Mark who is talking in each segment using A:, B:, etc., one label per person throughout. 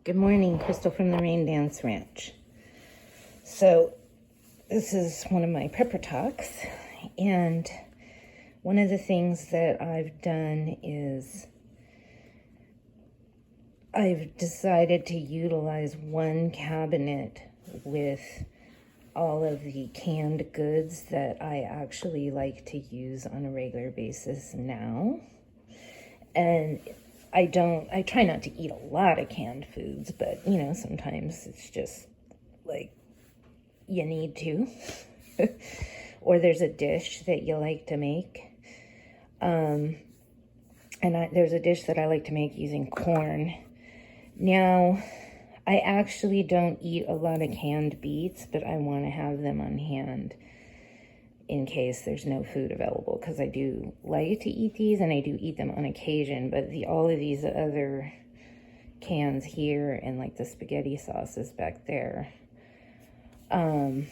A: Good morning, Crystal from the Rain Dance Ranch. So this is one of my prepper talks, and one of the things that I've done is I've decided to utilize one cabinet with all of the canned goods that I actually like to use on a regular basis now. And I try not to eat a lot of canned foods, but sometimes it's just like you need to. Or there's a dish that you like to make. And there's a dish that I like to make using corn. Now, I actually don't eat a lot of canned beets, but I want to have them on hand in case there's no food available, because I do like to eat these and I do eat them on occasion, but all of these other cans here and like the spaghetti sauces back there are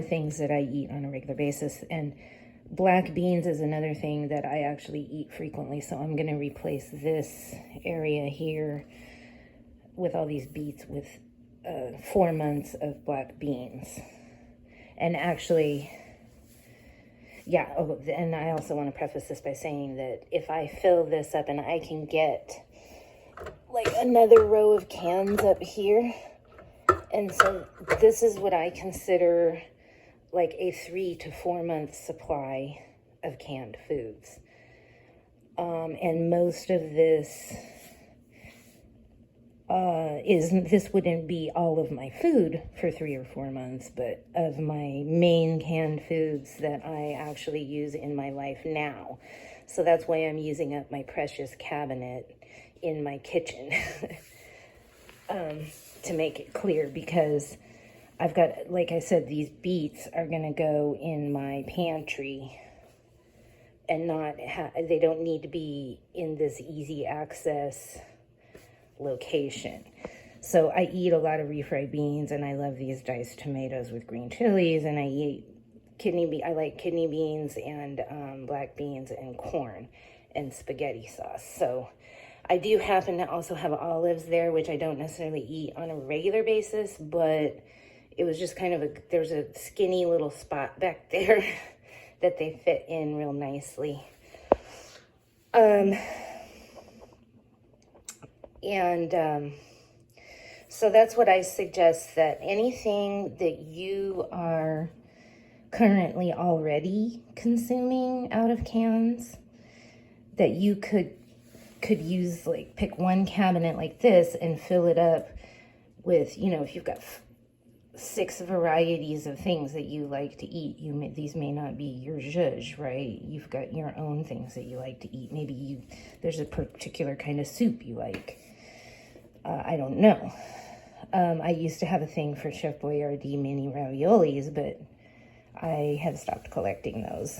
A: things that I eat on a regular basis. And black beans is another thing that I actually eat frequently, so I'm going to replace this area here with all these beets with 4 months of black beans. And actually, yeah, and I also want to preface this by saying that if I fill this up and I can get like another row of cans up here, and so this is what I consider like a 3 to 4 month supply of canned foods. And most of this this wouldn't be all of my food for 3 or 4 months, but of my main canned foods that I actually use in my life now. So that's why I'm using up my precious cabinet in my kitchen to make it clear, because I've got, like I said, these beets are going to go in my pantry and they don't need to be in this easy access location. So I eat a lot of refried beans, and I love these diced tomatoes with green chilies, and I like kidney beans and black beans and corn and spaghetti sauce. So I do happen to also have olives there, which I don't necessarily eat on a regular basis, but it was just kind of there's a skinny little spot back there that they fit in real nicely. So that's what I suggest, that anything that you are currently already consuming out of cans, that you could use, like pick one cabinet like this and fill it up with, if you've got 6 varieties of things that you like to eat. These may not be your zhuzh, right? You've got your own things that you like to eat. Maybe there's a particular kind of soup you like. I don't know. I used to have a thing for Chef Boyardee mini raviolis, but I have stopped collecting those.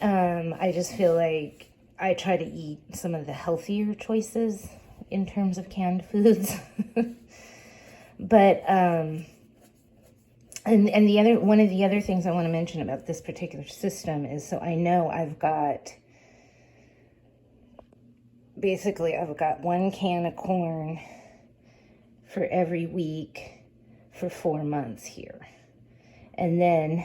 A: I just feel like I try to eat some of the healthier choices in terms of canned foods. But and one of the other things I want to mention about this particular system is, so I know I've got 1 can of corn for every week for 4 months here. And then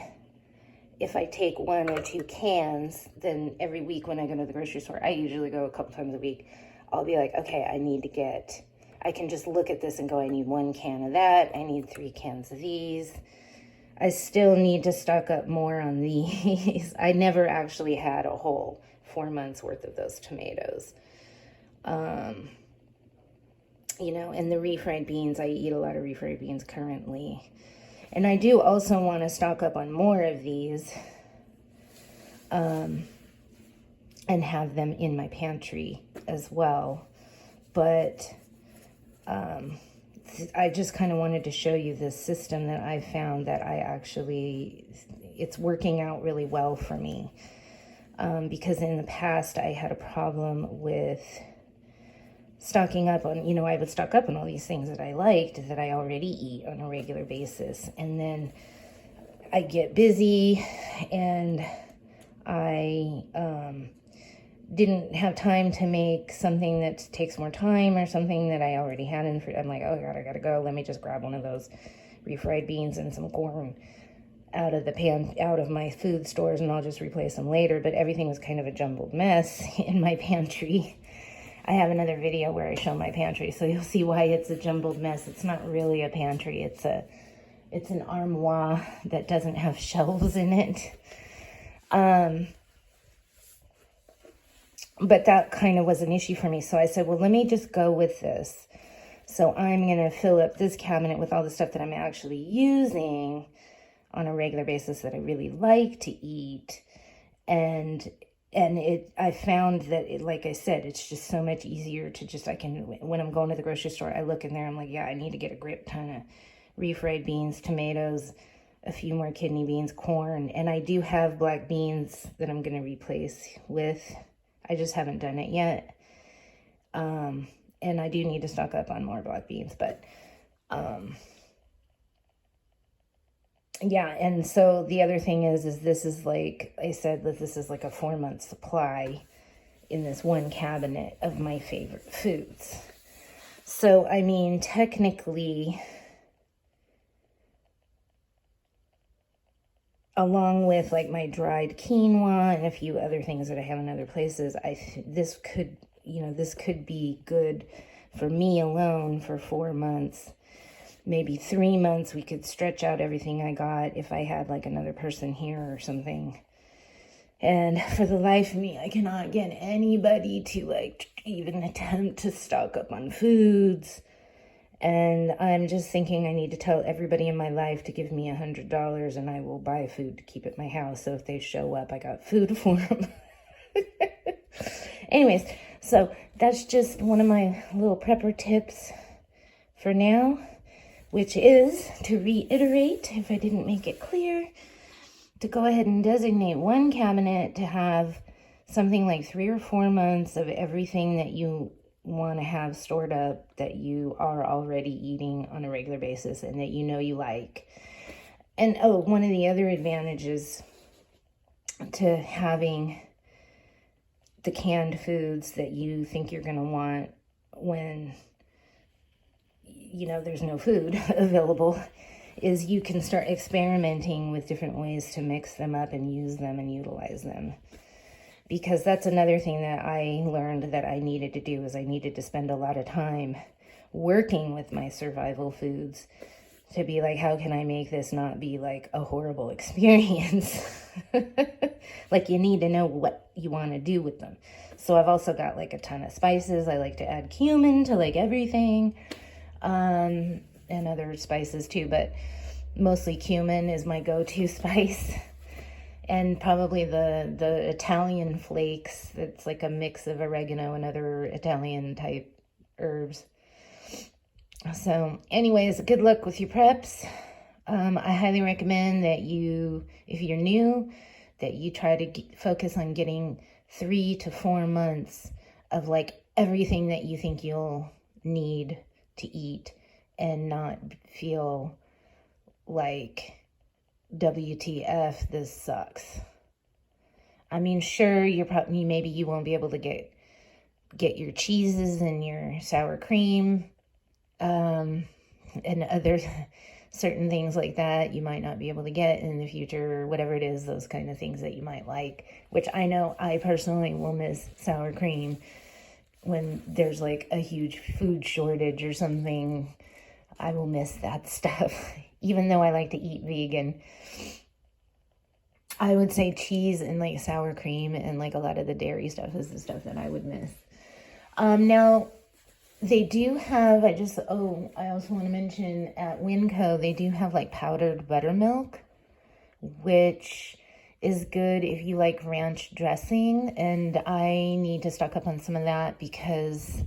A: if I take 1 or 2 cans, then every week when I go to the grocery store, I usually go a couple times a week, I'll be like, okay, I can just look at this and go, I need 1 can of that. I need 3 cans of these. I still need to stock up more on these. I never actually had a whole 4 months worth of those tomatoes. And the refried beans, I eat a lot of refried beans currently. And I do also want to stock up on more of these and have them in my pantry as well. But I just kind of wanted to show you this system that I found that it's working out really well for me. Because in the past I had a problem with stocking up on, I would stock up on all these things that I liked, that I already eat on a regular basis. And then I get busy and I didn't have time to make something that takes more time or something that I already had in. I'm like, oh God, I gotta go. Let me just grab one of those refried beans and some corn out of my food stores, and I'll just replace them later. But everything was kind of a jumbled mess in my pantry. I have another video where I show my pantry, so you'll see why it's a jumbled mess. It's not really a pantry. It's an armoire that doesn't have shelves in it. But that kind of was an issue for me. So I said, well, let me just go with this. So I'm going to fill up this cabinet with all the stuff that I'm actually using on a regular basis that I really like to eat. And I found that, like I said, it's just so much easier to just, when I'm going to the grocery store, I look in there, I'm like, yeah, I need to get a grip ton of refried beans, tomatoes, a few more kidney beans, corn. And I do have black beans that I'm going to replace with. I just haven't done it yet. And I do need to stock up on more black beans, but, yeah. And so the other thing is this is like I said, that this is like a 4-month supply in this one cabinet of my favorite foods. So, I mean, technically, along with like my dried quinoa and a few other things that I have in other places, this could be good for me alone for 4 months, maybe 3 months. We could stretch out everything I got if I had like another person here or something. And for the life of me, I cannot get anybody to like even attempt to stock up on foods. And I'm just thinking I need to tell everybody in my life to give me $100 and I will buy food to keep at my house. So if they show up, I got food for them. Anyways, so that's just one of my little prepper tips for now, which is to reiterate, if I didn't make it clear, to go ahead and designate one cabinet to have something like 3 or 4 months of everything that you want to have stored up that you are already eating on a regular basis and that you know you like. And one of the other advantages to having the canned foods that you think you're going to want when there's no food available is you can start experimenting with different ways to mix them up and use them and utilize them. Because that's another thing that I learned that I needed to do, is I needed to spend a lot of time working with my survival foods to be like, how can I make this not be like a horrible experience? Like, you need to know what you want to do with them. So I've also got like a ton of spices. I like to add cumin to like everything, and other spices too, but mostly cumin is my go-to spice. And probably the Italian flakes. It's like a mix of oregano and other Italian type herbs. So anyways, good luck with your preps. I highly recommend that if you're new, that you try to focus on getting 3 to 4 months of like everything that you think you'll need to eat and not feel like, WTF, this sucks. I mean, sure, maybe you won't be able to get your cheeses and your sour cream, and other certain things like that you might not be able to get in the future, or whatever it is, those kind of things that you might like, which I know I personally will miss sour cream when there's like a huge food shortage or something. I will miss that stuff. Even though I like to eat vegan, I would say cheese and like sour cream and like a lot of the dairy stuff is the stuff that I would miss. Now, they do have, I also want to mention at Winco, they do have like powdered buttermilk, which is good if you like ranch dressing. And I need to stock up on some of that because,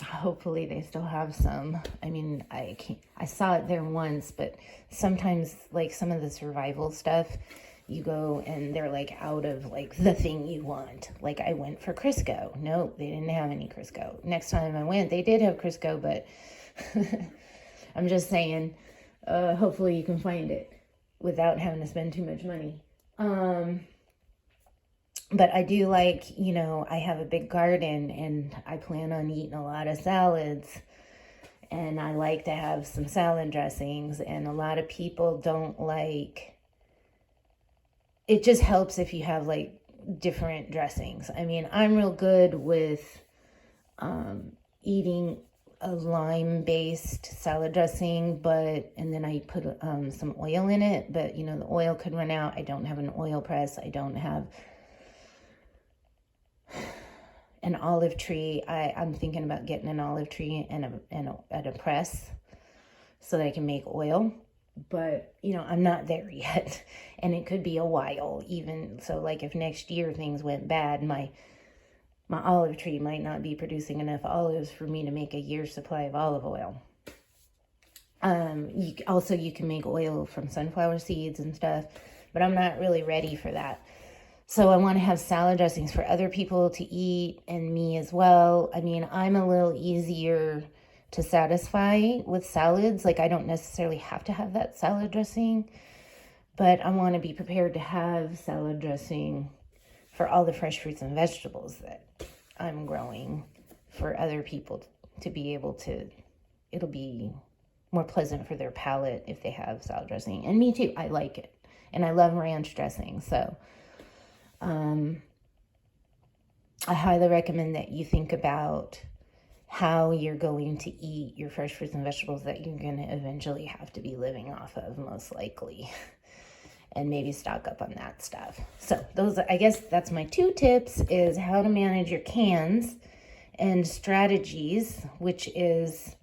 A: hopefully they still have some. I mean, I saw it there once, but sometimes like some of the survival stuff, you go and they're like out of like the thing you want. Like I went for Crisco. No, they didn't have any Crisco. Next time I went, they did have Crisco, but I'm just saying, hopefully you can find it without having to spend too much money. But I do like, you know, I have a big garden and I plan on eating a lot of salads. And I like to have some salad dressings. And a lot of people don't like, it just helps if you have like different dressings. I mean, I'm real good with eating a lime-based salad dressing, and then I put some oil in it, but you know, the oil could run out. I don't have an oil press. I don't have an olive tree. I'm thinking about getting an olive tree and a press so that I can make oil. But, you know, I'm not there yet. And it could be a while even. So, like, if next year things went bad, my olive tree might not be producing enough olives for me to make a year's supply of olive oil. You can make oil from sunflower seeds and stuff, but I'm not really ready for that. So I want to have salad dressings for other people to eat and me as well. I mean, I'm a little easier to satisfy with salads. Like, I don't necessarily have to have that salad dressing, but I want to be prepared to have salad dressing for all the fresh fruits and vegetables that I'm growing for other people to be able to, it'll be more pleasant for their palate if they have salad dressing. And me too, I like it. And I love ranch dressing. So I highly recommend that you think about how you're going to eat your fresh fruits and vegetables that you're going to eventually have to be living off of, most likely. And maybe stock up on that stuff. So I guess that's my 2 tips, is how to manage your cans, and strategies, which is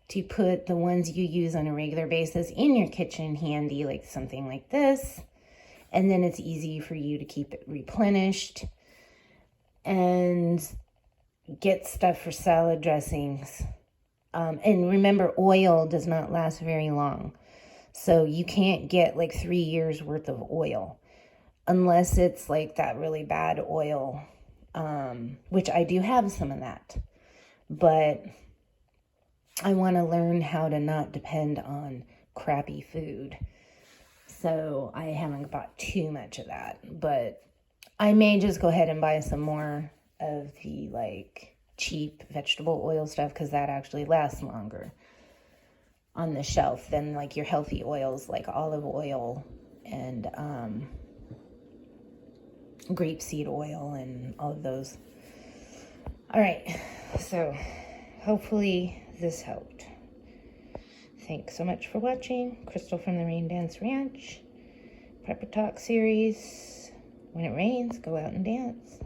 A: to put the ones you use on a regular basis in your kitchen handy, like something like this. And then it's easy for you to keep it replenished and get stuff for salad dressings. And remember, oil does not last very long. So you can't get like 3 years worth of oil unless it's like that really bad oil, which I do have some of that. But I want to learn how to not depend on crappy food. So I haven't bought too much of that. But I may just go ahead and buy some more of the like cheap vegetable oil stuff, because that actually lasts longer on the shelf than like your healthy oils like olive oil and grapeseed oil and all of those. All right, so hopefully this helped. Thanks so much for watching. Crystal from the Rain Dance Ranch Prepper Talk series. When it rains, go out and dance.